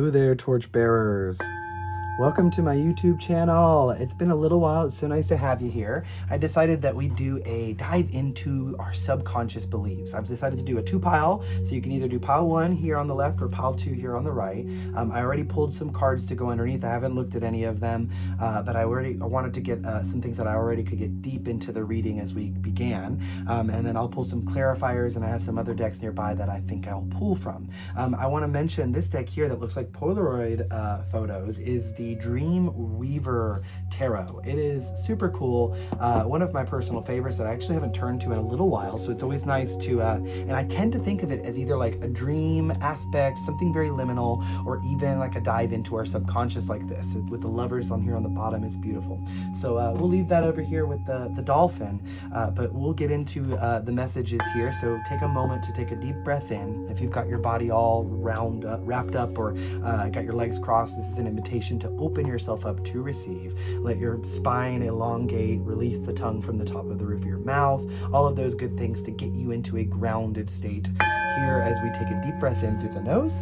Hello there, torchbearers. Welcome to my YouTube channel. It's been a little while. It's so nice to have you here. I decided that we do a dive into our subconscious beliefs. I've decided to do a two-pile, so you can either do pile 1 here on the left or pile 2 here on the right. I already pulled some cards to go underneath. I haven't looked at any of them, but I wanted to get some things that I already could get deep into the reading as we began, and then I'll pull some clarifiers, and I have some other decks nearby that I think I'll pull from. I want to mention this deck here that looks like Polaroid photos is the Dream Weaver Tarot. It is super cool. One of my personal favorites that I actually haven't turned to in a little while, so it's always nice to, and I tend to think of it as either like a dream aspect, something very liminal, or even like a dive into our subconscious like this. With the lovers on here on the bottom, it's beautiful. So we'll leave that over here with the dolphin, but we'll get into the messages here. So take a moment to take a deep breath in. If you've got your body all wrapped up, or got your legs crossed, this is an invitation to open yourself up to receive. Let your spine elongate, release the tongue from the top of the roof of your mouth, all of those good things to get you into a grounded state here as we take a deep breath in through the nose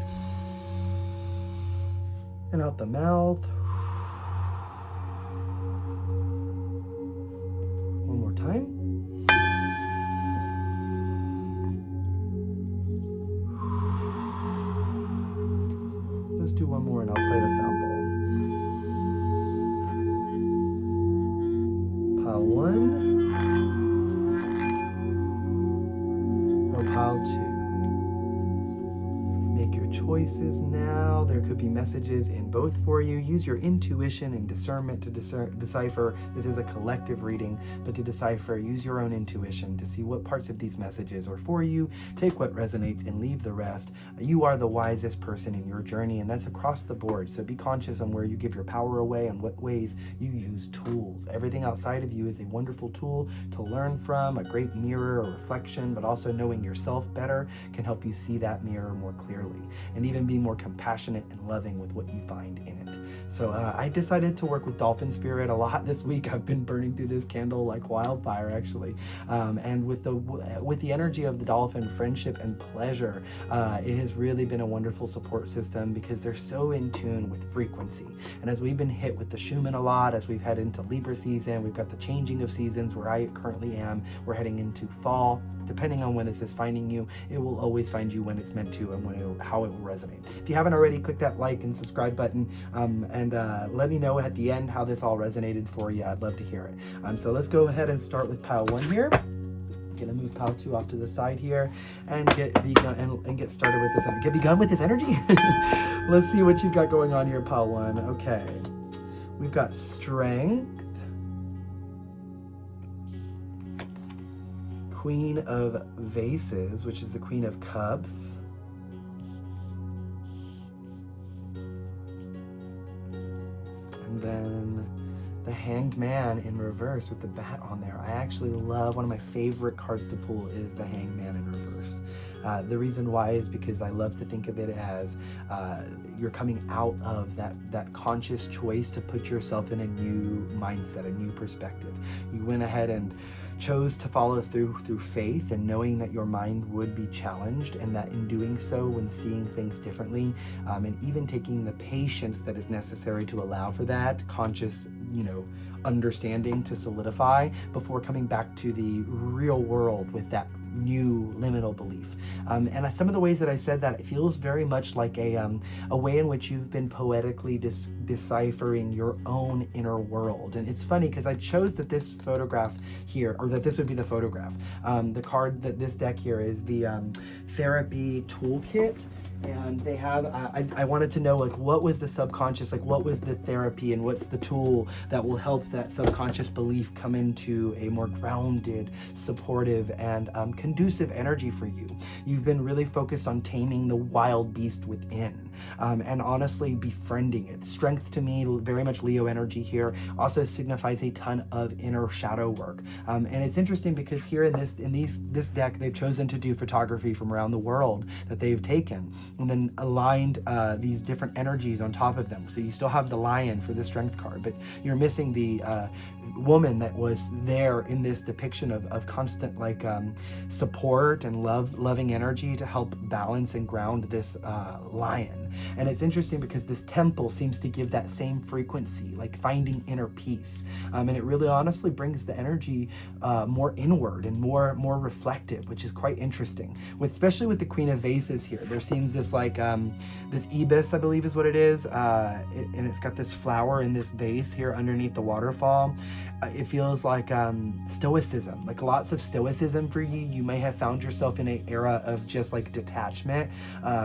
and out the mouth. One more time. Let's do one more and I'll play the sound bowl. Pile 1 or pile 2. Make your choices now. There could be messages in both for you. Use your intuition and discernment to decipher. This is a collective reading, but to decipher, use your own intuition to see what parts of these messages are for you. Take what resonates and leave the rest. You are the wisest person in your journey, and that's across the board. So be conscious on where you give your power away and what ways you use tools. Everything outside of you is a wonderful tool to learn from, a great mirror or reflection, but also knowing yourself better can help you see that mirror more clearly, and even be more compassionate and loving with what you find in it. So I decided to work with Dolphin Spirit a lot this week. I've been burning through this candle like wildfire, actually, and with the energy of the dolphin, friendship and pleasure, it has really been a wonderful support system because they're so in tune with frequency. And as we've been hit with the Schumann a lot, as we've head into Libra season, we've got the changing of seasons where I currently am. We're heading into fall. Depending on when this is finding you, it will always find you when it's meant to and how it will resonate. If you haven't already, click that like and subscribe button, and let me know at the end how this all resonated for you. I'd love to hear it. So let's go ahead and start with pile 1 here. Gonna move pile 2 off to the side here and get started with this. Get begun with this energy. Let's see what you've got going on here, pile 1. Okay, we've got strength, Queen of Vases, which is the Queen of Cups, and then the Hanged Man in reverse with the bat on there. I actually love, one of my favorite cards to pull is the Hanged Man in reverse. The reason why is because I love to think of it as you're coming out of that conscious choice to put yourself in a new mindset, a new perspective. You went ahead and chose to follow through faith and knowing that your mind would be challenged, and that in doing so, when seeing things differently, and even taking the patience that is necessary to allow for that conscious, understanding to solidify before coming back to the real world with that new liminal belief. And some of the ways that I said that, it feels very much like a way in which you've been poetically deciphering your own inner world. And it's funny because I chose that this photograph here, or that this would be the photograph. The card that this deck here is the Therapy Toolkit. And they have, I wanted to know, like, what was the subconscious, like what was the therapy, and what's the tool that will help that subconscious belief come into a more grounded, supportive, and conducive energy for you. You've been really focused on taming the wild beast within, and honestly befriending it. Strength to me, very much Leo energy here, also signifies a ton of inner shadow work. And it's interesting because here in this deck, they've chosen to do photography from around the world that they've taken, and then aligned these different energies on top of them. So you still have the lion for the strength card, but you're missing the woman that was there in this depiction of constant support and loving energy to help balance and ground this lion. connection. And it's interesting because this temple seems to give that same frequency, like finding inner peace. And it really honestly brings the energy more inward and more reflective, which is quite interesting. Especially with the Queen of Vases here, there seems this like this ibis, I believe is what it is, and it's got this flower in this vase here underneath the waterfall. It feels like stoicism, like lots of stoicism for you. You may have found yourself in an era of just like detachment,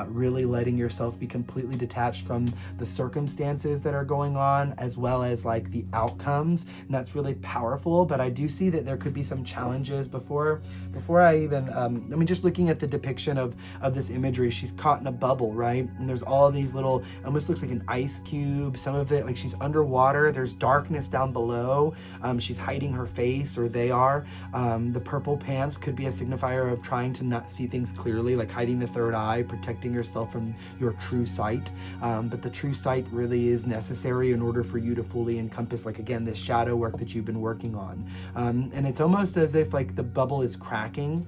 really letting yourself be completely detached from the circumstances that are going on, as well as like the outcomes, and that's really powerful. But I do see that there could be some challenges before I even just looking at the depiction of this imagery. She's caught in a bubble, right? And there's all these little, almost looks like an ice cube, some of it like she's underwater, there's darkness down below. She's hiding her face, or they are. The purple pants could be a signifier of trying to not see things clearly, like hiding the third eye, protecting yourself from your true sight. But the true sight really is necessary in order for you to fully encompass, like, again, this shadow work that you've been working on. And it's almost as if like the bubble is cracking,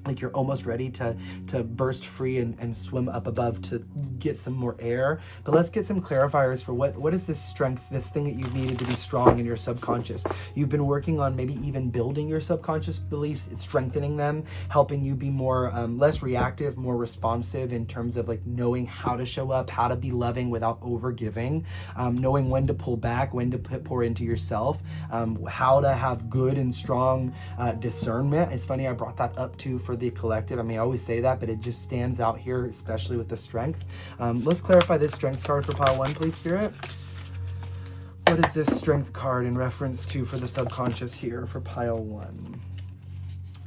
like you're almost ready to burst free and swim up above to get some more air. But let's get some clarifiers for what is this strength, this thing that you've needed to be strong in your subconscious. You've been working on maybe even building your subconscious beliefs, strengthening them, helping you be more less reactive, more responsive in terms of like knowing how to show up, how to be loving without over giving, knowing when to pull back, when to pour into yourself, how to have good and strong discernment. It's funny, I brought that up too for the collective. I mean, I always say that, but it just stands out here, especially with the strength. Let's clarify this strength card for pile 1, please, Spirit. What is this strength card in reference to for the subconscious here for pile 1?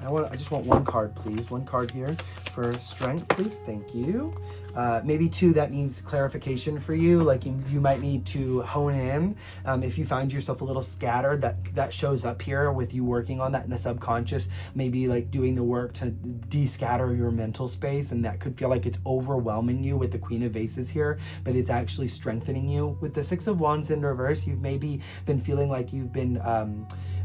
I just want one card, please. One card here for strength, please. Thank you. Maybe 2 that needs clarification for you. Like you might need to hone in. If you find yourself a little scattered, that shows up here with you working on that in the subconscious, maybe like doing the work to de-scatter your mental space, and that could feel like it's overwhelming you with the Queen of Vases here, but it's actually strengthening you. With the Six of Wands in reverse, you've maybe been feeling like you've been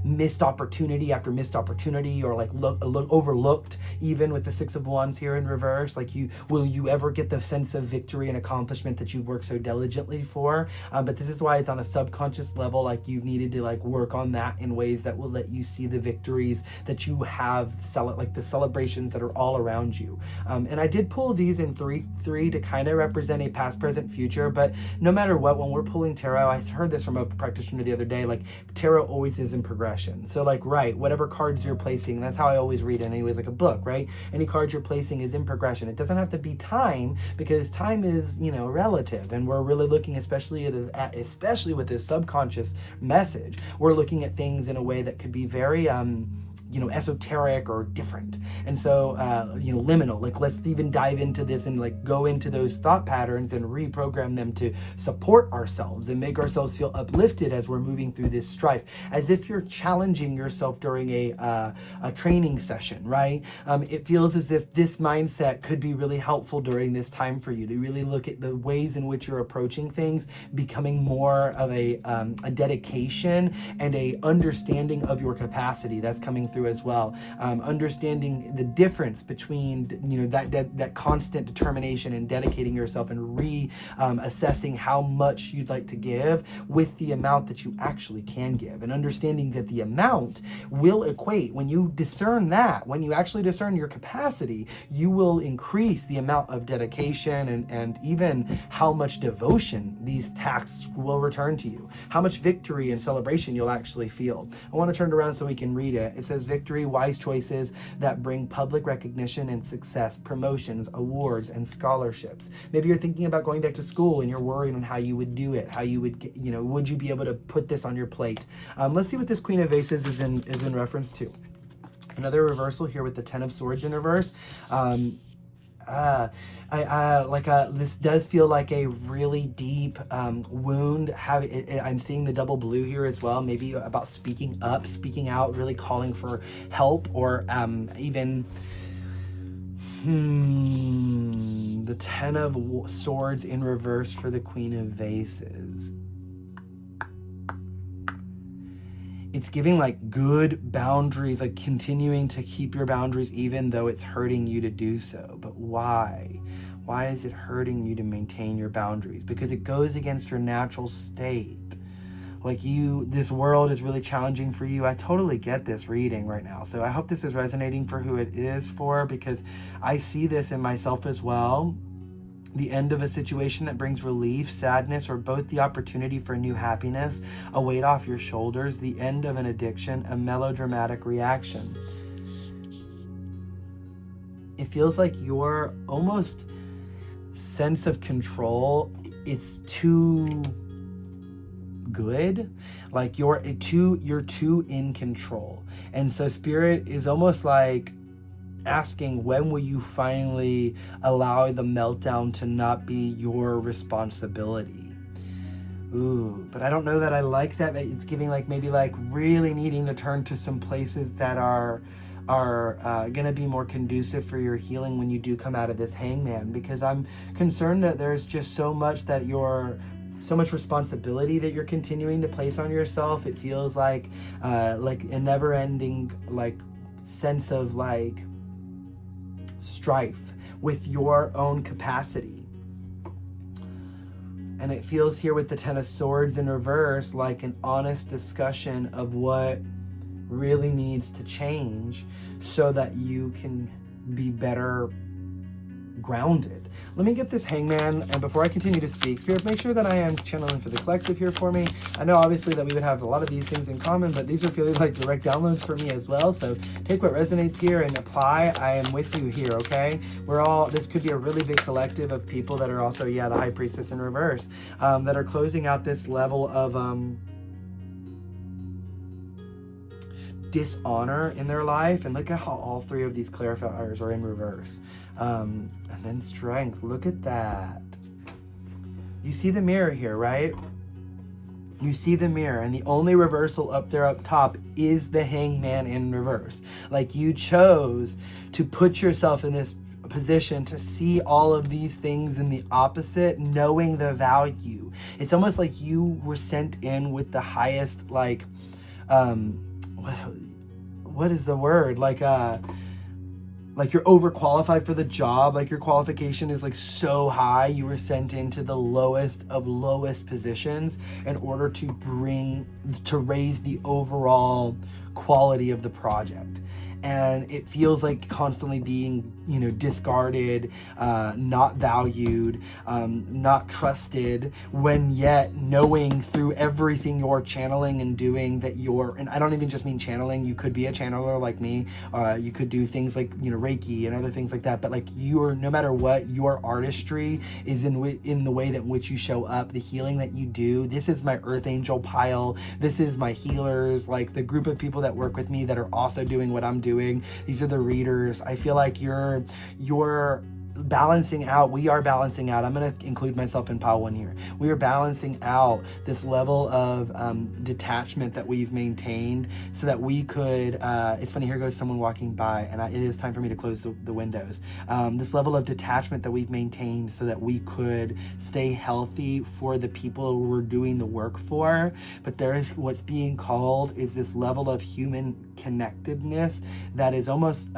missed opportunity after missed opportunity, or like overlooked, even with the Six of Wands here in reverse. Like will you ever get the sense of victory and accomplishment that you've worked so diligently for? But this is why it's on a subconscious level, like you've needed to like work on that in ways that will let you see the victories that you have, like the celebrations that are all around you. And I did pull these in three to kind of represent a past, present, future. But no matter what, when we're pulling tarot, I heard this from a practitioner the other day, like tarot always is in progression. So like, right, whatever cards you're placing, that's how I always read it anyways, like a book, right? Any cards you're placing is in progression. It doesn't have to be time, because time is, relative, and we're really looking, especially with this subconscious message, we're looking at things in a way that could be very esoteric or different. And so, liminal, like let's even dive into this and like go into those thought patterns and reprogram them to support ourselves and make ourselves feel uplifted as we're moving through this strife, as if you're challenging yourself during a training session, right? It feels as if this mindset could be really helpful during this time for you to really look at the ways in which you're approaching things, becoming more of a dedication and a understanding of your capacity that's coming through as well. Understanding the difference between that constant determination and dedicating yourself and assessing how much you'd like to give with the amount that you actually can give, and understanding that the amount will equate. When you discern that, when you actually discern your capacity, you will increase the amount of dedication and even how much devotion these tasks will return to you, how much victory and celebration you'll actually feel. I want to turn it around so we can read it. It says, victory, wise choices that bring public recognition and success, promotions, awards, and scholarships. Maybe you're thinking about going back to school and you're worried on how you would do it, how you would, would you be able to put this on your plate? Let's see what this Queen of Vases is in reference to. Another reversal here with the Ten of Swords in reverse. This does feel like a really deep wound. I'm seeing the double blue here as well, maybe about speaking up, speaking out, really calling for help, or even the Ten of Swords in reverse for the Queen of Vases. It's giving like good boundaries, like continuing to keep your boundaries even though it's hurting you to do so. But why? Why is it hurting you to maintain your boundaries? Because it goes against your natural state. Like this world is really challenging for you. I totally get this reading right now. So I hope this is resonating for who it is for, because I see this in myself as well. The end of a situation that brings relief, sadness, or both the opportunity for new happiness, a weight off your shoulders, the end of an addiction, a melodramatic reaction. It feels like your almost sense of control, it's too good. Like you're too in control. And so Spirit is almost like asking, when will you finally allow the meltdown to not be your responsibility? Ooh, but I don't know that I like that. It's giving like maybe like really needing to turn to some places that are gonna be more conducive for your healing when you do come out of this hangman, because I'm concerned that there's just so much responsibility that you're continuing to place on yourself. It feels like a never-ending like sense of like strife with your own capacity. And it feels here with the Ten of Swords in reverse like an honest discussion of what really needs to change so that you can be better grounded. Let me get this hangman, and before I continue to speak, Spirit, make sure that I am channeling for the collective here for me. I know obviously that we would have a lot of these things in common, but these are feeling like direct downloads for me as well. So take what resonates here and apply. I am with you here, okay? This could be a really big collective of people that are also, the High Priestess in reverse, that are closing out this level of dishonor in their life. And look at how all three of these clarifiers are in reverse. And then strength. Look at that. You see the mirror here, right? You see the mirror, and the only reversal up there up top is the hangman in reverse. Like you chose to put yourself in this position to see all of these things in the opposite, knowing the value. It's almost like you were sent in with the highest, like, what is the word? Like you're overqualified for the job. Like your qualification is like so high. You were sent into the lowest of lowest positions in order to raise the overall quality of the project. And it feels like constantly being, discarded, not valued, not trusted, when yet knowing through everything you're channeling and doing that and I don't even just mean channeling, you could be a channeler like me, you could do things like, Reiki and other things like that, but like no matter what, your artistry is in the way that in which you show up, the healing that you do. This is my Earth Angel pile. This is my healers, like the group of people that work with me that are also doing what I'm doing. These are the readers. I feel like you're balancing out. We are balancing out. I'm going to include myself in pile 1 here. We are balancing out this level of detachment that we've maintained so that we could, it's funny, here goes someone walking by, and it is time for me to close the windows. This level of detachment that we've maintained so that we could stay healthy for the people we're doing the work for. But there is what's being called is this level of human connectedness that is almost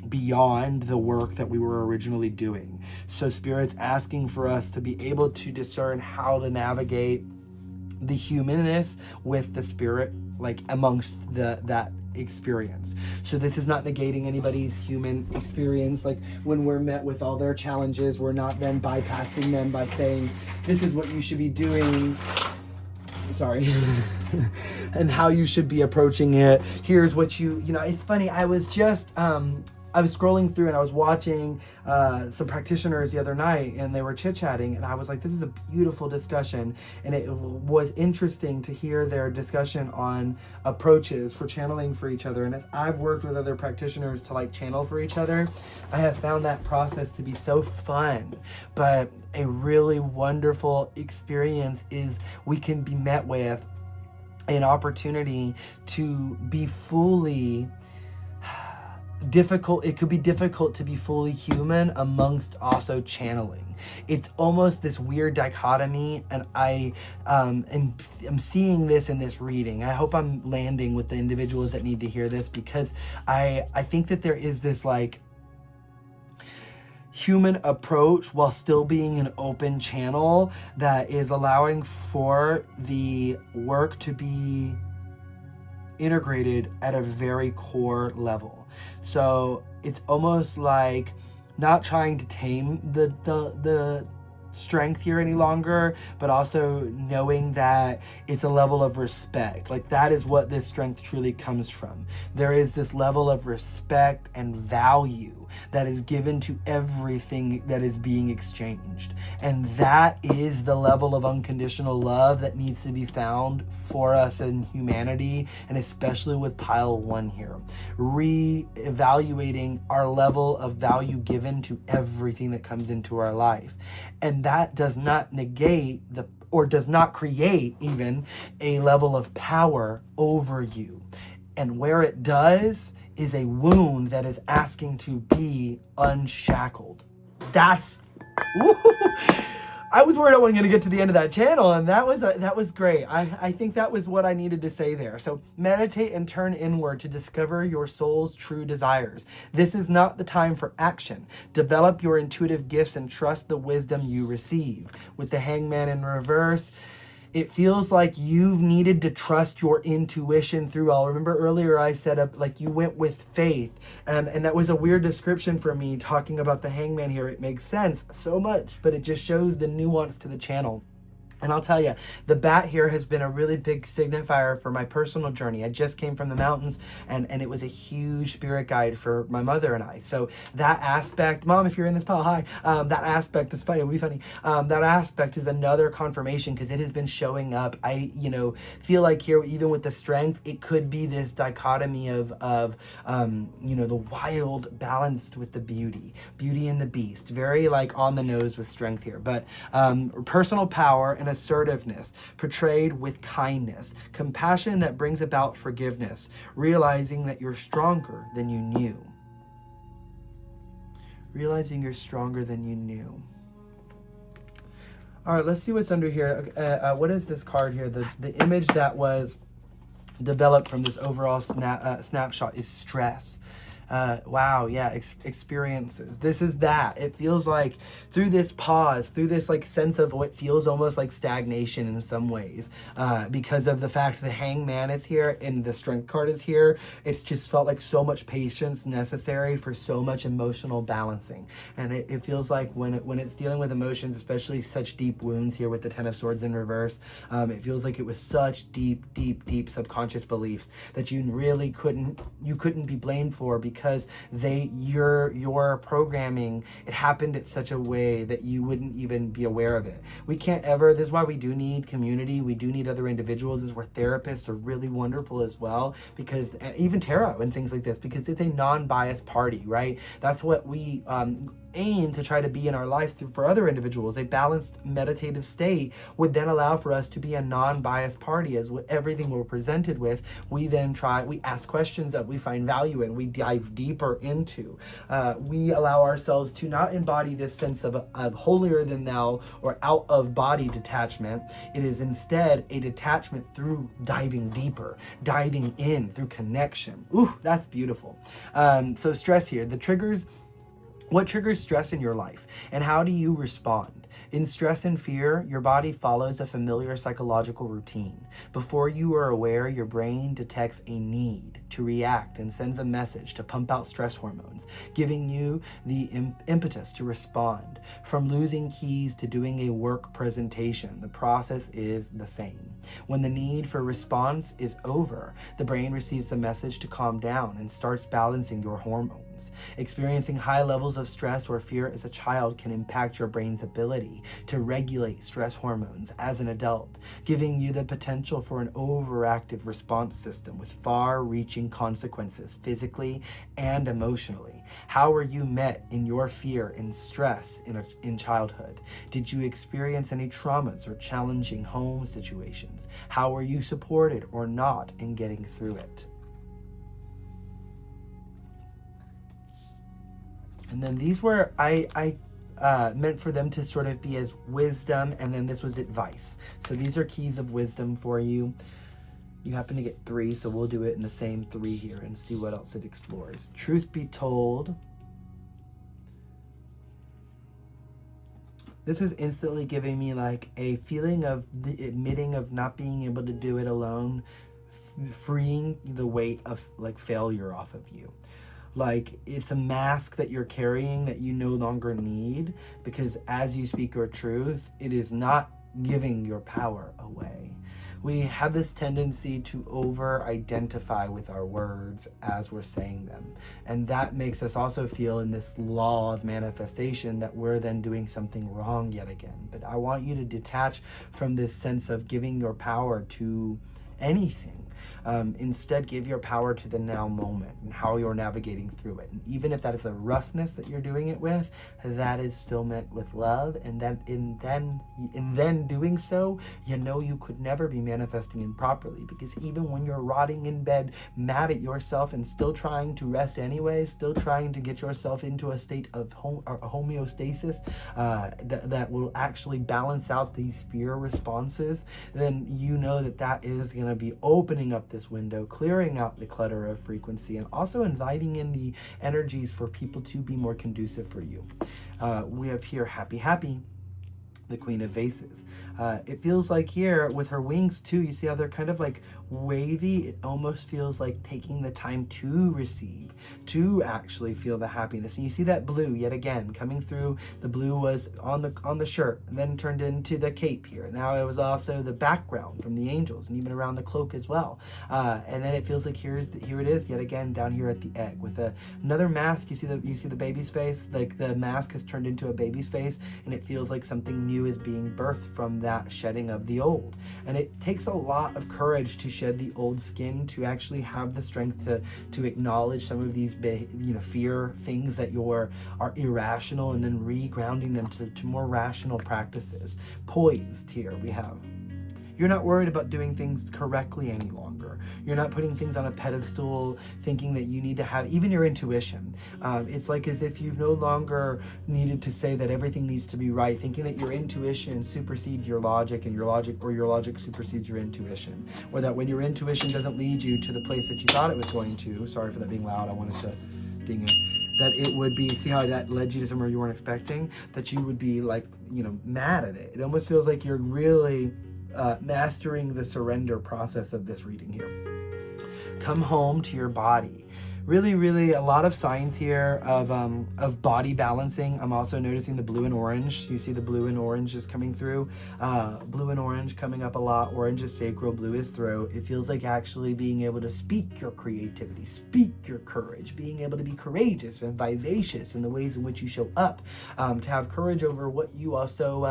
beyond the work that we were originally doing. So Spirit's asking for us to be able to discern how to navigate the humanness with the spirit, like amongst that experience. So this is not negating anybody's human experience. Like when we're met with all their challenges, we're not then bypassing them by saying, this is what you should be doing. Sorry. And how you should be approaching it. Here's what it's funny. I was scrolling through and I was watching some practitioners the other night, and they were chit-chatting, and I was like, this is a beautiful discussion. And it was interesting to hear their discussion on approaches for channeling for each other. And as I've worked with other practitioners to like channel for each other, I have found that process to be so fun. But a really wonderful experience is we can be met with an opportunity to be fully difficult. It could be difficult to be fully human amongst also channeling. It's almost this weird dichotomy, and I'm seeing this in this reading. I hope I'm landing with the individuals that need to hear this, because I think that there is this like human approach while still being an open channel that is allowing for the work to be integrated at a very core level. So it's almost like not trying to tame the strength here any longer, but also knowing that it's a level of respect. Like that is what this strength truly comes from. There is this level of respect and value that is given to everything that is being exchanged. And that is the level of unconditional love that needs to be found for us in humanity, and especially with pile 1 here. Re-evaluating our level of value given to everything that comes into our life. And that does not negate or does not create even a level of power over you. And where it does is a wound that is asking to be unshackled. That's, woo, I was worried I wasn't going to get to the end of that channel, and that was great. I think that was what I needed to say there. So meditate and turn inward to discover your soul's true desires. This is not the time for action. Develop your intuitive gifts and trust the wisdom you receive. With the Hangman in reverse, it feels like you've needed to trust your intuition through all. Remember earlier I said like you went with faith, and that was a weird description for me talking about the Hangman here. It makes sense so much, but it just shows the nuance to the channel. And I'll tell you, the bat here has been a really big signifier for my personal journey. I just came from the mountains, and it was a huge spirit guide for my mother and I. So that aspect, Mom, if you're in this pile, hi. That aspect is funny, it'll be funny. That aspect is another confirmation because it has been showing up. I, feel like here, even with the strength, it could be this dichotomy of the wild balanced with the beauty and the beast. Very like on the nose with strength here. But personal power and assertiveness portrayed with kindness, compassion that brings about forgiveness, realizing that you're stronger than you knew. Realizing you're stronger than you knew. All right, let's see what's under here. What is this card here? The image that was developed from this overall snapshot is stress. Wow, yeah, experiences. This is that. It feels like through this pause, through this like sense of what feels almost like stagnation in some ways, because of the fact the Hangman is here and the Strength card is here, it's just felt like so much patience necessary for so much emotional balancing. And it feels like when it's dealing with emotions, especially such deep wounds here with the Ten of Swords in reverse, it feels like it was such deep subconscious beliefs that you really couldn't be blamed for, because your programming, it happened in such a way that you wouldn't even be aware of it. We can't ever, this is why we do need community, we do need other individuals. This is where therapists are really wonderful as well, because even tarot and things like this, because it's a non-biased party, right? That's what we aim to try to be in our life for other individuals. A balanced meditative state would then allow for us to be a non-biased party, as everything we're presented with, we ask questions that we find value in, we dive deeper into. We allow ourselves to not embody this sense of holier than thou or out of body detachment. It is instead a detachment through diving deeper, diving in through connection. Ooh, that's beautiful. So stress here, what triggers stress in your life, and how do you respond? In stress and fear, your body follows a familiar psychological routine. Before you are aware, your brain detects a need to react and sends a message to pump out stress hormones, giving you the impetus to respond. From losing keys to doing a work presentation, the process is the same. When the need for response is over, the brain receives a message to calm down and starts balancing your hormones. Experiencing high levels of stress or fear as a child can impact your brain's ability to regulate stress hormones as an adult, giving you the potential for an overactive response system with far-reaching consequences physically and emotionally. How were you met in your fear and stress in childhood? Did you experience any traumas or challenging home situations? How were you supported or not in getting through it? And then these were, I meant for them to sort of be as wisdom, and then this was advice. So these are keys of wisdom for you. You happen to get 3, so we'll do it in the same 3 here and see what else it explores. Truth be told, This is instantly giving me like a feeling of the admitting of not being able to do it alone, freeing the weight of like failure off of you. Like it's a mask that you're carrying that you no longer need, because as you speak your truth, it is not giving your power away. We have this tendency to over-identify with our words as we're saying them. And that makes us also feel in this law of manifestation that we're then doing something wrong yet again. But I want you to detach from this sense of giving your power to anything. Instead, give your power to the now moment and how you're navigating through it. And even if that is a roughness that you're doing it with, that is still met with love. And then in then doing so, you know you could never be manifesting improperly, because even when you're rotting in bed, mad at yourself and still trying to rest anyway, still trying to get yourself into a state of homeostasis that will actually balance out these fear responses, then you know that is going to be opening up this window, clearing out the clutter of frequency, and also inviting in the energies for people to be more conducive for you. We have here happy, the Queen of Vases. It feels like here with her wings too, you see how they're kind of like wavy. It almost feels like taking the time to receive, to actually feel the happiness. And you see that blue yet again coming through. The blue was on the shirt, and then turned into the cape here. Now it was also the background from the angels, and even around the cloak as well. And then it feels like here it is yet again down here at the egg with another mask. You see the baby's face. Like the mask has turned into a baby's face, and it feels like something new is being birthed from that shedding of the old. And it takes a lot of courage to shed the old skin, to actually have the strength to acknowledge some of these fear things that are irrational, and then regrounding them to more rational practices. Poised here we have. You're not worried about doing things correctly any longer. You're not putting things on a pedestal thinking that you need to have even your intuition. It's like as if you've no longer needed to say that everything needs to be right, thinking that your intuition supersedes your logic, and your logic supersedes your intuition. Or that when your intuition doesn't lead you to the place that you thought it was going to, sorry for that being loud, I wanted to ding it, that it would be, see how that led you to somewhere you weren't expecting, that you would be like, mad at it. It almost feels like you're really mastering the surrender process of this reading here. Come home to your body. Really, really a lot of signs here of body balancing. I'm also noticing the blue and orange. You see the blue and orange is coming through. Blue and orange coming up a lot. Orange is sacral, blue is throat. It feels like actually being able to speak your creativity, speak your courage, being able to be courageous and vivacious in the ways in which you show up, to have courage over what you also,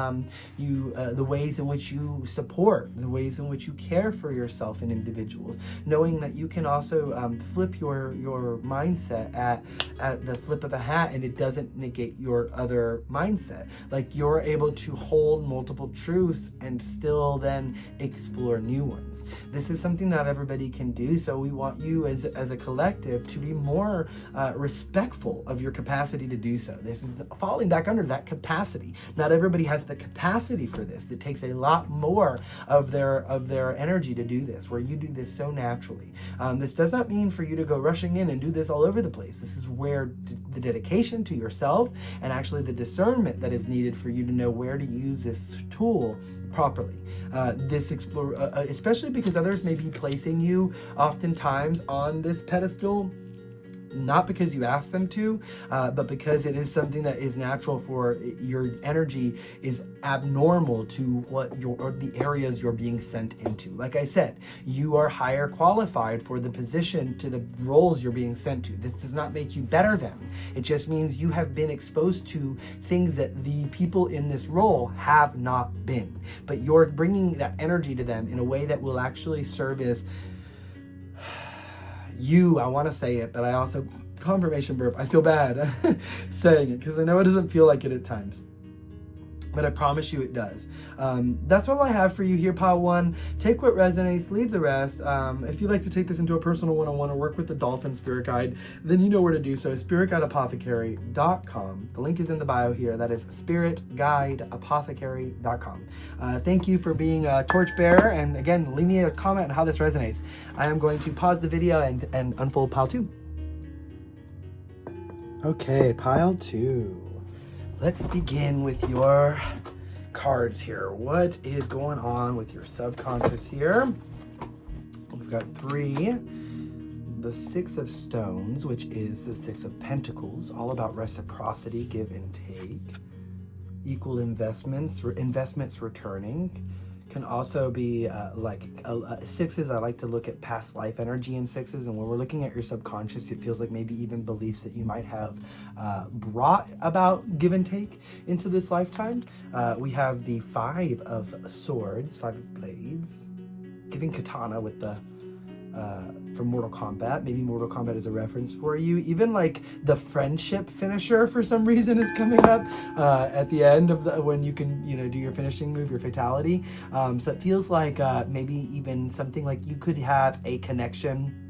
the ways in which you support, the ways in which you care for yourself and individuals, knowing that you can also flip your mindset at the flip of a hat, and it doesn't negate your other mindset. Like you're able to hold multiple truths and still then explore new ones. This is something that everybody can do, so we want you as a collective to be more respectful of your capacity to do so. This is falling back under that capacity. Not everybody has the capacity for this. It takes a lot more of their energy to do this, where you do this so naturally. This does not mean for you to go rushing in and do this all over the place. This is where the dedication to yourself and actually the discernment that is needed for you to know where to use this tool properly. Especially because others may be placing you oftentimes on this pedestal, not because you asked them to, but because it is something that is natural for your energy is abnormal to the areas you're being sent into. Like I said, you are higher qualified for the position to the roles you're being sent to. This does not make you better than. It just means you have been exposed to things that the people in this role have not been. But you're bringing that energy to them in a way that will actually service you. I want to say it, but I also, confirmation burp, I feel bad saying it because I know it doesn't feel like it at times, but I promise you it does. That's all I have for you here, Pile 1. Take what resonates, leave the rest. If you'd like to take this into a personal one-on-one or work with the Dolphin Spirit Guide, then you know where to do so. SpiritGuideApothecary.com. The link is in the bio here. That is SpiritGuideApothecary.com. Thank you for being a torchbearer, and again, leave me a comment on how this resonates. I am going to pause the video and unfold Pile 2. Okay, Pile 2. Let's begin with your cards here. What is going on with your subconscious here? We've got 3. The 6 of Stones, which is the 6 of Pentacles, all about reciprocity, give and take. Equal investments returning. Can also be sixes. I like to look at past life energy in 6s, and when we're looking at your subconscious, it feels like maybe even beliefs that you might have brought about give and take into this lifetime. We have the 5 of Swords, 5 of Blades, giving katana with the from Mortal Kombat. Maybe Mortal Kombat is a reference for you. Even like the friendship finisher for some reason is coming up at the end of when you can, do your finishing move, your fatality. So it feels like maybe even something like you could have a connection.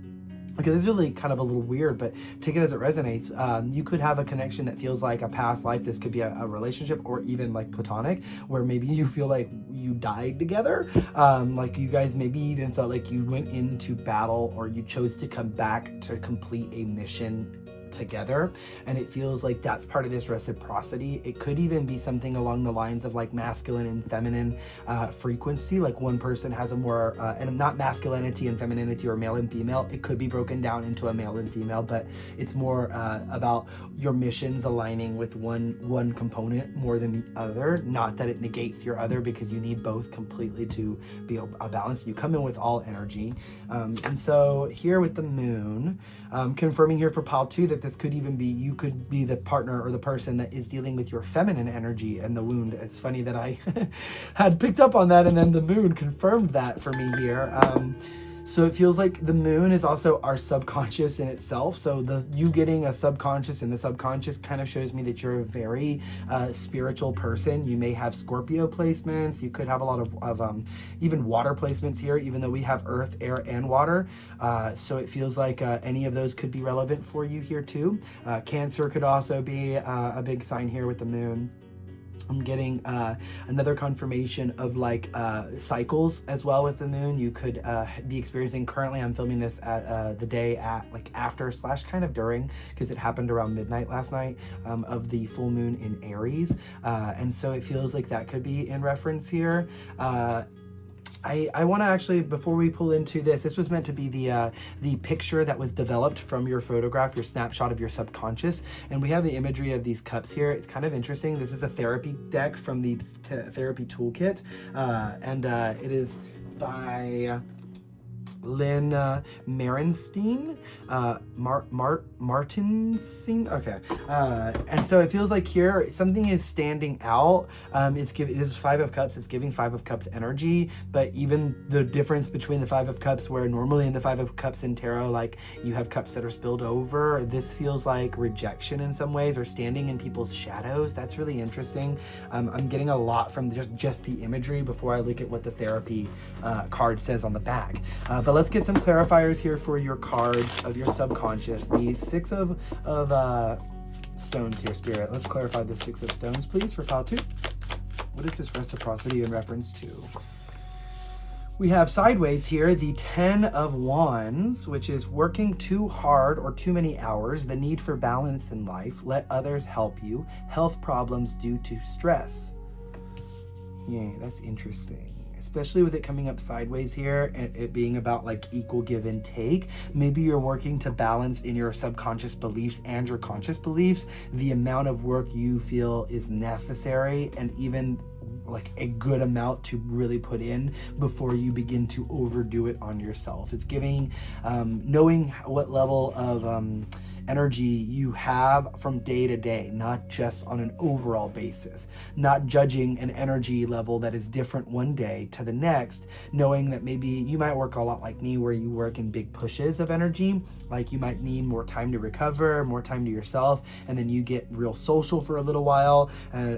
Okay, this is really kind of a little weird, but take it as it resonates. You could have a connection that feels like a past life. This could be a relationship, or even like platonic, where maybe you feel like you died together. Like you guys maybe even felt like you went into battle, or you chose to come back to complete a mission together, and it feels like that's part of this reciprocity. It could even be something along the lines of like masculine and feminine frequency, like one person has a more and not masculinity and femininity or male and female. It could be broken down into a male and female, but it's more about your missions aligning with one component more than the other. Not that it negates your other, because you need both completely to be a balance. You come in with all energy, and so here with the moon, confirming here for pile 2 that this could even be, you could be the partner or the person that is dealing with your feminine energy and the wound. It's funny that I had picked up on that, and then the moon confirmed that for me here. So it feels like the moon is also our subconscious in itself. So you getting a subconscious in the subconscious kind of shows me that you're a very spiritual person. You may have Scorpio placements. You could have a lot of even water placements here, even though we have earth, air, and water. So it feels like any of those could be relevant for you here too. Cancer could also be a big sign here with the moon. I'm getting another confirmation of like cycles as well with the moon. You could be experiencing, currently I'm filming this at the day at like after / kind of during, because it happened around midnight last night, of the full moon in Aries. And so it feels like that could be in reference here. I want to actually, before we pull into this was meant to be the picture that was developed from your photograph, your snapshot of your subconscious. And we have the imagery of these cups here. It's kind of interesting. This is a therapy deck from the therapy toolkit. And it is by Lynn Marenstein, Martinstein. Okay, and so it feels like here something is standing out. This is 5 of Cups. It's giving 5 of Cups energy, but even the difference between the 5 of Cups, where normally in the 5 of Cups in tarot, like you have cups that are spilled over. This feels like rejection in some ways, or standing in people's shadows. That's really interesting. I'm getting a lot from just the imagery before I look at what the therapy card says on the back. But let's get some clarifiers here for your cards of your subconscious. The 6 of Stones here, Spirit. Let's clarify the 6 of Stones, please, for pile 2. What is this reciprocity in reference to? We have sideways here the 10 of Wands, which is working too hard or too many hours, the need for balance in life, let others help you, health problems due to stress. Yeah, that's interesting. Especially with it coming up sideways here and it being about like equal give and take. Maybe you're working to balance in your subconscious beliefs and your conscious beliefs the amount of work you feel is necessary, and even like a good amount to really put in before you begin to overdo it on yourself. It's giving knowing what level of energy you have from day to day, not just on an overall basis, not judging an energy level that is different one day to the next, knowing that maybe you might work a lot like me, where you work in big pushes of energy, like you might need more time to recover, more time to yourself, and then you get real social for a little while,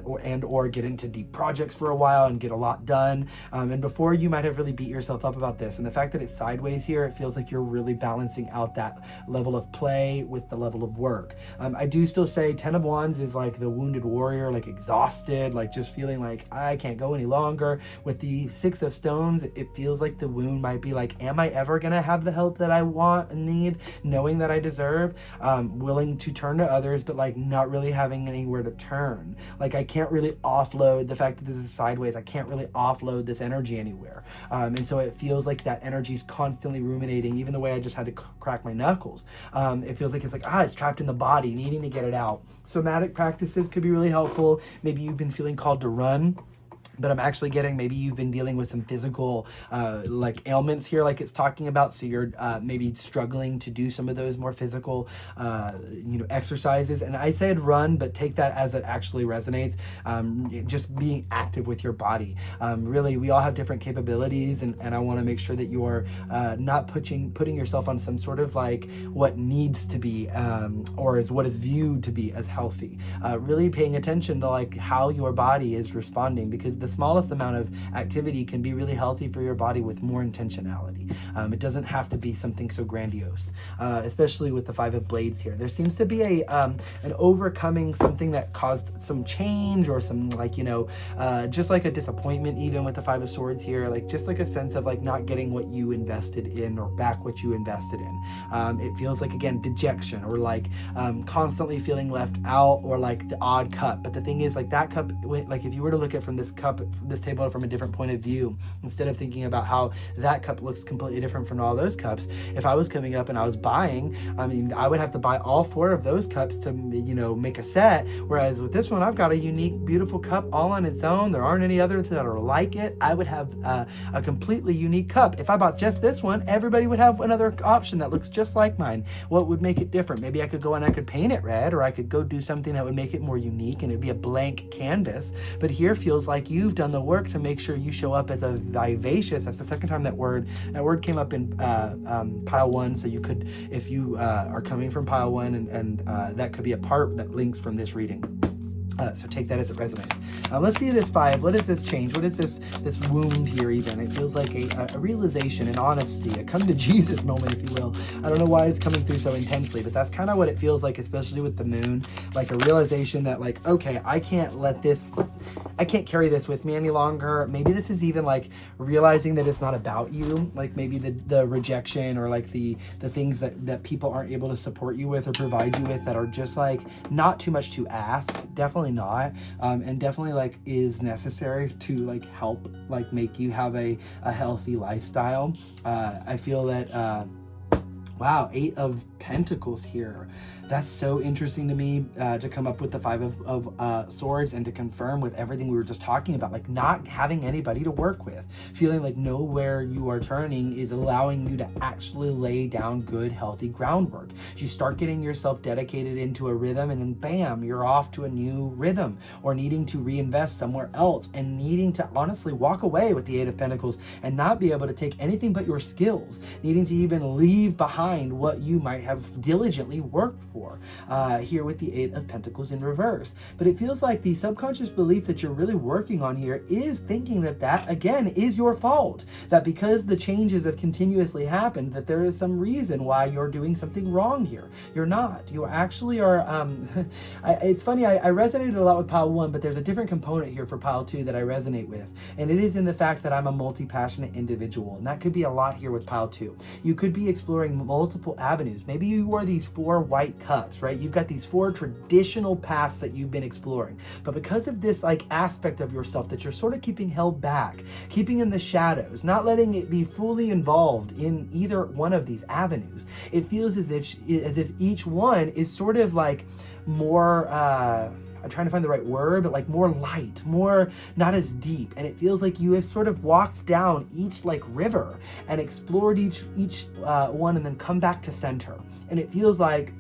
or get into deep projects for a while and get a lot done, and before you might have really beat yourself up about this. And the fact that it's sideways here, it feels like you're really balancing out that level of play with the level of work. I do still say 10 of Wands is like the wounded warrior, like exhausted, like just feeling like I can't go any longer. With the 6 of Stones, it feels like the wound might be like, am I ever gonna have the help that I want and need, knowing that I deserve, willing to turn to others, but like not really having anywhere to turn. Like I can't really offload the fact that this is sideways. I can't really offload this energy anywhere. And so it feels like that energy is constantly ruminating, even the way I just had to crack my knuckles. It feels like it's trapped in the body, needing to get it out. Somatic practices could be really helpful. Maybe you've been feeling called to run, but I'm actually getting, maybe you've been dealing with some physical like ailments here, like it's talking about. So you're maybe struggling to do some of those more physical, exercises. And I said run, but take that as it actually resonates. Just being active with your body. Really, we all have different capabilities, and I want to make sure that you are not putting yourself on some sort of like what needs to be, or is what is viewed to be as healthy. Really paying attention to like how your body is responding, because the smallest amount of activity can be really healthy for your body with more intentionality. It doesn't have to be something so grandiose, especially with the 5 of Blades here. There seems to be an overcoming something that caused some change, or some like, just like a disappointment, even with the 5 of Swords here, like just like a sense of like not getting what you invested in, or back what you invested in. It feels like, again, dejection, or like constantly feeling left out, or like the odd cup. But the thing is, like that cup, like if you were to look at from this table from a different point of view, instead of thinking about how that cup looks completely different from all those cups, if I was coming up and I was buying, I would have to buy all 4 of those cups to make a set. Whereas with this one, I've got a unique, beautiful cup all on its own. There aren't any others that are like it. I would have a completely unique cup. If I bought just this one, everybody would have another option that looks just like mine. What would make it different? Maybe I could go and I could paint it red, or I could go do something that would make it more unique, and it'd be a blank canvas. But here feels like you've done the work to make sure you show up as a vivacious. That's the second time that word came up in pile 1. So you could, if you are coming from pile 1, and that could be a part that links from this reading. So take that as it resonates. Let's see this 5. What is this change? What is this wound here even? It feels like a realization, an honesty, a come to Jesus moment, if you will. I don't know why it's coming through so intensely, but that's kind of what it feels like, especially with the moon. Like a realization that like, okay, I can't carry this with me any longer. Maybe this is even like realizing that it's not about you. Like maybe the rejection, or like the things that people aren't able to support you with or provide you with, that are just like not too much to ask. Definitely not, and definitely like is necessary to like help like make you have a healthy lifestyle. I feel that wow, 8 of Pentacles here. That's so interesting to me, to come up with the 5 of Swords, and to confirm with everything we were just talking about, like not having anybody to work with, feeling like nowhere you are turning is allowing you to actually lay down good, healthy groundwork. You start getting yourself dedicated into a rhythm, and then bam, you're off to a new rhythm, or needing to reinvest somewhere else, and needing to honestly walk away with the 8 of Pentacles and not be able to take anything but your skills, needing to even leave behind what you might have diligently worked for. Here with the 8 of Pentacles in reverse. But it feels like the subconscious belief that you're really working on here is thinking that again is your fault. That because the changes have continuously happened, that there is some reason why you're doing something wrong here. You're not. You actually are, it's funny, I resonated a lot with pile 1, but there's a different component here for pile 2 that I resonate with. And it is in the fact that I'm a multi-passionate individual. And that could be a lot here with pile 2. You could be exploring multiple avenues. Maybe you are these 4 white cups, right? You've got these 4 traditional paths that you've been exploring, but because of this like aspect of yourself that you're sort of keeping held back, keeping in the shadows, not letting it be fully involved in either one of these avenues, it feels as if each one is sort of like more I'm trying to find the right word, but like more light, more not as deep. And it feels like you have sort of walked down each like river and explored each one, and then come back to center. And it feels like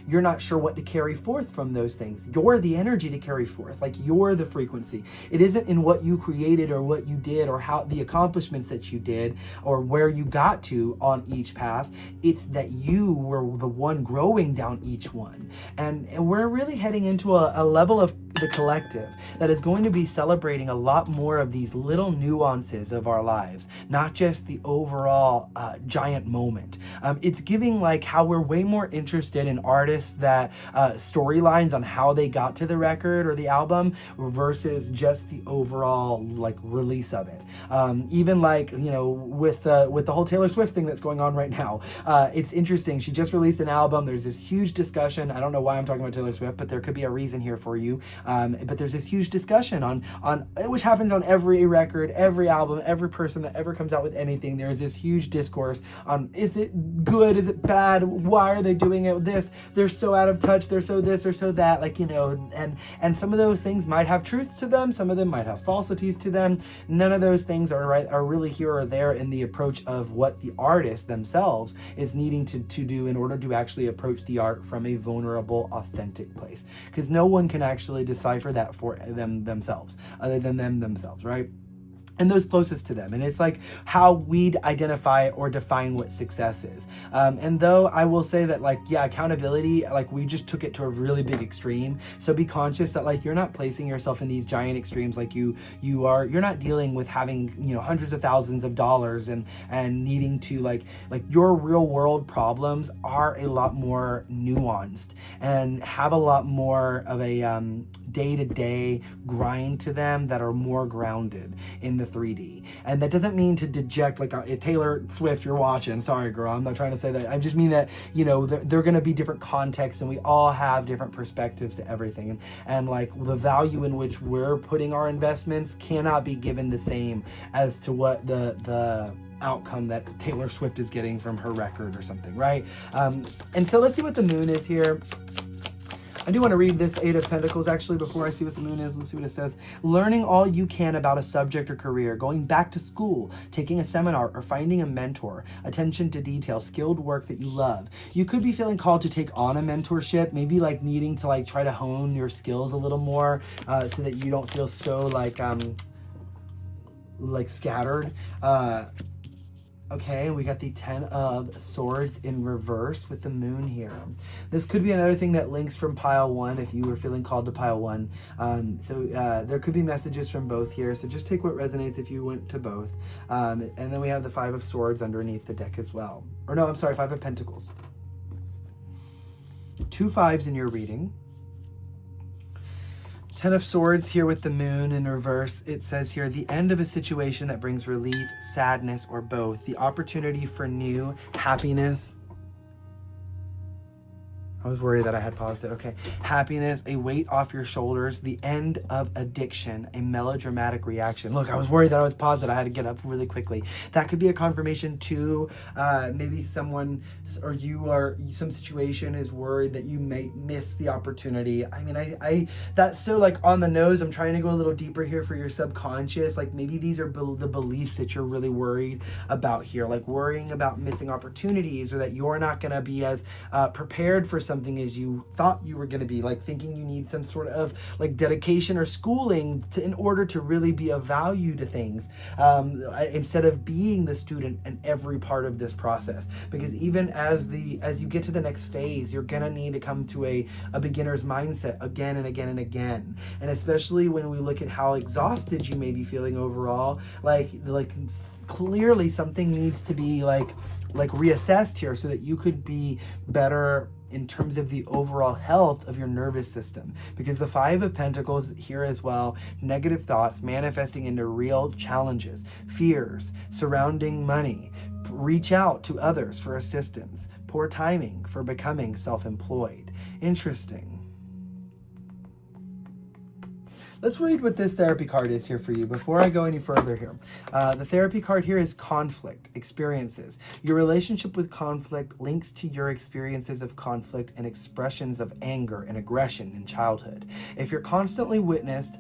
You're not sure what to carry forth from those things. You're the energy to carry forth. Like, you're the frequency. It isn't in what you created or what you did or how the accomplishments that you did or where you got to on each path. It's that you were the one growing down each one. And we're really heading into a level of the collective that is going to be celebrating a lot more of these little nuances of our lives, not just the overall giant moment. It's giving like how we're way more interested in artists that storylines on how they got to the record or the album versus just the overall like release of it. Even like, you know, with the whole Taylor Swift thing that's going on right now, it's interesting. She just released an album. There's this huge discussion. I don't know why I'm talking about Taylor Swift, but there could be a reason here for you. But there's this huge discussion on which happens on every record, every album, every person that ever comes out with anything. There's this huge discourse on, is it good? Is it bad? Why are they doing it with this? They're so out of touch. They're so this or so that, like, you know, and some of those things might have truths to them. Some of them might have falsities to them. None of those things are really here or there in the approach of what the artist themselves is needing to do in order to actually approach the art from a vulnerable, authentic place. Because no one can actually decipher that for themselves, other than them themselves, right? And those closest to them. And it's like how we'd identify or define what success is. And though I will say that, like, yeah, accountability, like, we just took it to a really big extreme. So be conscious that, like, you're not placing yourself in these giant extremes. Like, you're not dealing with having, you know, hundreds of thousands of dollars and needing to like your real world problems are a lot more nuanced and have a lot more of a day-to-day grind to them that are more grounded in the 3D. And that doesn't mean to deject, like, if Taylor Swift you're watching, sorry girl, I'm not trying to say that. I just mean that, you know, they're going to be different contexts and we all have different perspectives to everything. And like the value in which we're putting our investments cannot be given the same as to what the outcome that Taylor Swift is getting from her record or something, right? And so let's see what the moon is here. I do want to read this Eight of Pentacles actually before I see what the moon is. Let's see what it says. Learning all you can about a subject or career, going back to school, taking a seminar, or finding a mentor, attention to detail, skilled work that you love. You could be feeling called to take on a mentorship, maybe like needing to like try to hone your skills a little more so that you don't feel so like scattered. Okay, we got the 10 of Swords in reverse with the moon here. This could be another thing that links from pile one if you were feeling called to pile one. So there could be messages from both here. So just take what resonates if you went to both. And then we have the 5 of Swords underneath the deck as well. Or no, I'm sorry, 5 of Pentacles. 2 5s in your reading. 10 of Swords here with the moon in reverse. It says here, the end of a situation that brings relief, sadness, or both. The opportunity for new happiness. I was worried that I had paused it. Okay. Happiness, a weight off your shoulders, the end of addiction, a melodramatic reaction. Look, I was worried that I was paused, that I had to get up really quickly. That could be a confirmation to maybe someone or you or some situation is worried that you may miss the opportunity. I mean, I that's so like on the nose. I'm trying to go a little deeper here for your subconscious. Like maybe these are the beliefs that you're really worried about here, like worrying about missing opportunities or that you're not going to be as prepared for something as you thought you were going to be, like thinking you need some sort of like dedication or schooling in order to really be of value to things, instead of being the student in every part of this process. Because even as you get to the next phase, you're gonna need to come to a beginner's mindset again and again and again. And especially when we look at how exhausted you may be feeling overall, like clearly something needs to be like reassessed here so that you could be better in terms of the overall health of your nervous system. Because the 5 of Pentacles here as well, negative thoughts manifesting into real challenges, fears surrounding money, reach out to others for assistance, poor timing for becoming self-employed. Interesting. Let's read what this therapy card is here for you before I go any further here. The therapy card here is conflict, experiences. Your relationship with conflict links to your experiences of conflict and expressions of anger and aggression in childhood. If you're constantly witnessed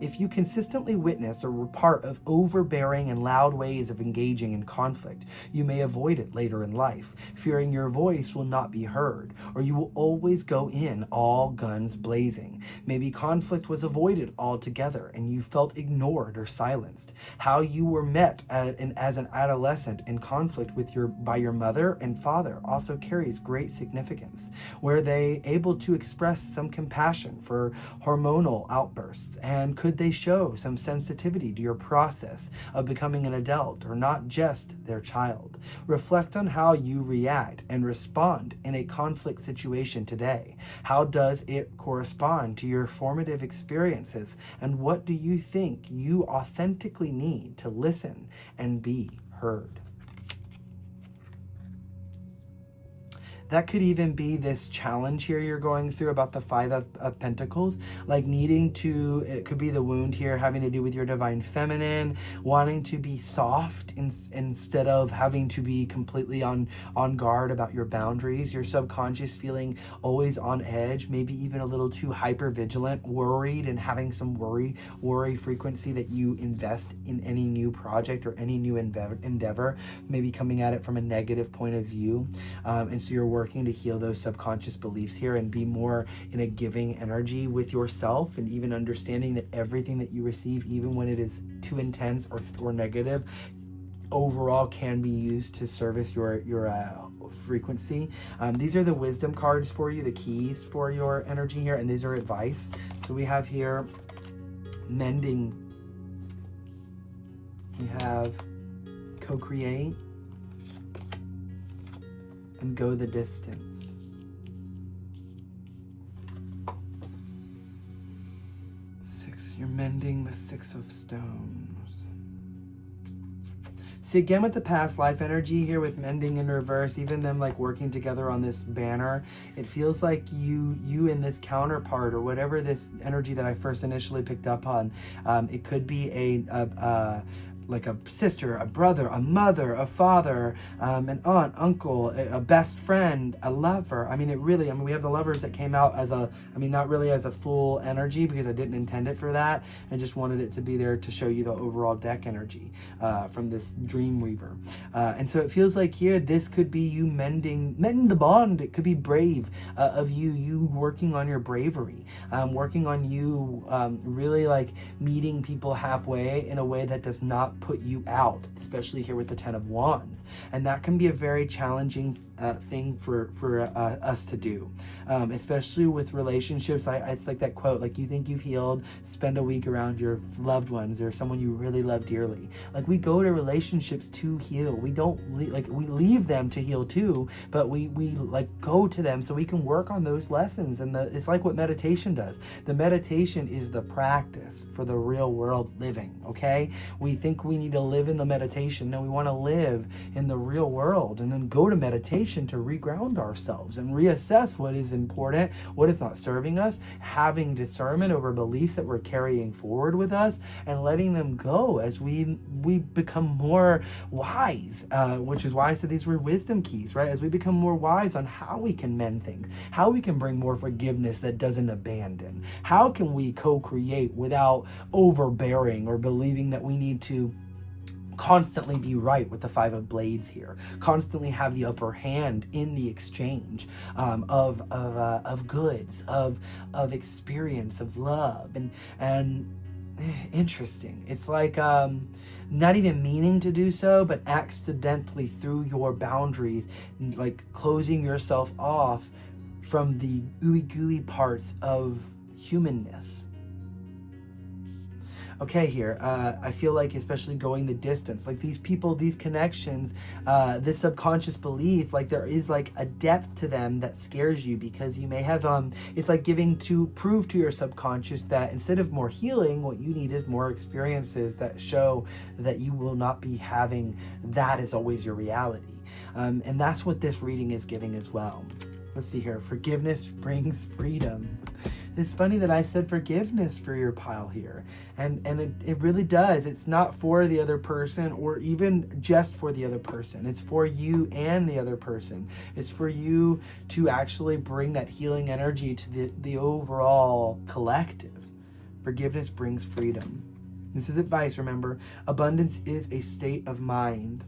If you consistently witnessed or were part of overbearing and loud ways of engaging in conflict, you may avoid it later in life, fearing your voice will not be heard, or you will always go in all guns blazing. Maybe conflict was avoided altogether and you felt ignored or silenced. How you were met as an adolescent in conflict by your mother and father also carries great significance. Were they able to express some compassion for hormonal outbursts, and could they show some sensitivity to your process of becoming an adult or not just their child? Reflect on how you react and respond in a conflict situation today. How does it correspond to your formative experiences, and what do you think you authentically need to listen and be heard? That could even be this challenge here you're going through about the Five of Pentacles, like needing to, it could be the wound here having to do with your divine feminine, wanting to be soft instead of having to be completely on guard about your boundaries, your subconscious feeling always on edge, maybe even a little too hyper vigilant, worried, and having some worry frequency that you invest in any new project or any new endeavor, maybe coming at it from a negative point of view. And so you're working to heal those subconscious beliefs here and be more in a giving energy with yourself, and even understanding that everything that you receive, even when it is too intense or negative, overall can be used to service your frequency. These are the wisdom cards for you, the keys for your energy here, and these are advice. So we have here mending, we have co-create, and go the distance. You're mending the Six of Stones. See, again with the past life energy here with mending in reverse, even them like working together on this banner, it feels like you and this counterpart, or whatever this energy that I first initially picked up on, it could be like a sister, a brother, a mother, a father, an aunt, uncle, a best friend, a lover. I mean, we have the lovers that came out as not really as a full energy, because I didn't intend it for that. I just wanted it to be there to show you the overall deck energy from this Dream Weaver. And so it feels like here, this could be you mending the bond. It could be brave of you working on your bravery, working on you really like meeting people halfway in a way that does not put you out, especially here with the Ten of Wands. And that can be a very challenging thing for us to do, especially with relationships. It's like that quote, like, you think you've healed, spend a week around your loved ones or someone you really love dearly. Like, we go to relationships to heal. We don't we leave them to heal too, but we like go to them so we can work on those lessons. And it's like what meditation does. The meditation is the practice for the real world living. Okay, we think we need to live in the meditation. No, we want to live in the real world, and then go to meditation to reground ourselves and reassess what is important, what is not serving us, having discernment over beliefs that we're carrying forward with us, and letting them go as we become more wise, which is why I said these were wisdom keys, right? As we become more wise on how we can mend things, how we can bring more forgiveness that doesn't abandon, how can we co-create without overbearing or believing that we need to constantly be right with the Five of Blades here, constantly have the upper hand in the exchange of goods, of experience, of love, and interesting. It's like not even meaning to do so, but accidentally through your boundaries, like closing yourself off from the ooey gooey parts of humanness. Okay, here, I feel like especially going the distance, like these people, these connections, this subconscious belief, like there is like a depth to them that scares you, because you may have, it's like giving to prove to your subconscious that instead of more healing, what you need is more experiences that show that you will not be having that as always your reality. And that's what this reading is giving as well. Let's see here. Forgiveness brings freedom. It's funny that I said forgiveness for your pile here. And it really does. It's not for the other person or even just for the other person. It's for you and the other person. It's for you to actually bring that healing energy to the overall collective. Forgiveness brings freedom. This is advice, remember. Abundance is a state of mind.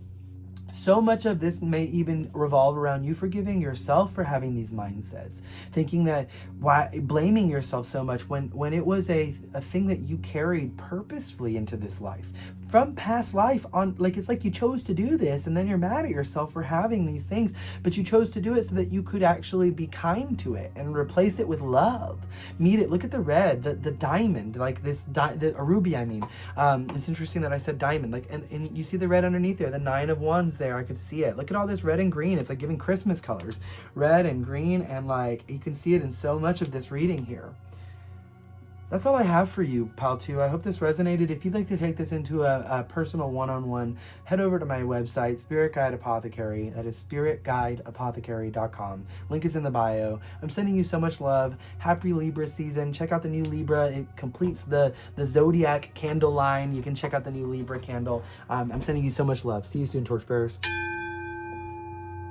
So much of this may even revolve around you forgiving yourself for having these mindsets, thinking that blaming yourself so much when it was a thing that you carried purposefully into this life from past life on. Like, it's like you chose to do this and then you're mad at yourself for having these things, but you chose to do it so that you could actually be kind to it and replace it with love. Meet it. Look at the red, the diamond, like a ruby. I mean, it's interesting that I said diamond, like, and you see the red underneath there, the 9 of Wands there. I could see it. Look at all this red and green. It's like giving Christmas colors, red and green, and like you can see it in so much of this reading here. That's all I have for you, Pile 2. I hope this resonated. If you'd like to take this into a personal one-on-one, head over to my website, Spirit Guide Apothecary. That is spiritguideapothecary.com. Link is in the bio. I'm sending you so much love. Happy Libra season. Check out the new Libra. It completes the Zodiac candle line. You can check out the new Libra candle. I'm sending you so much love. See you soon, Torchbearers.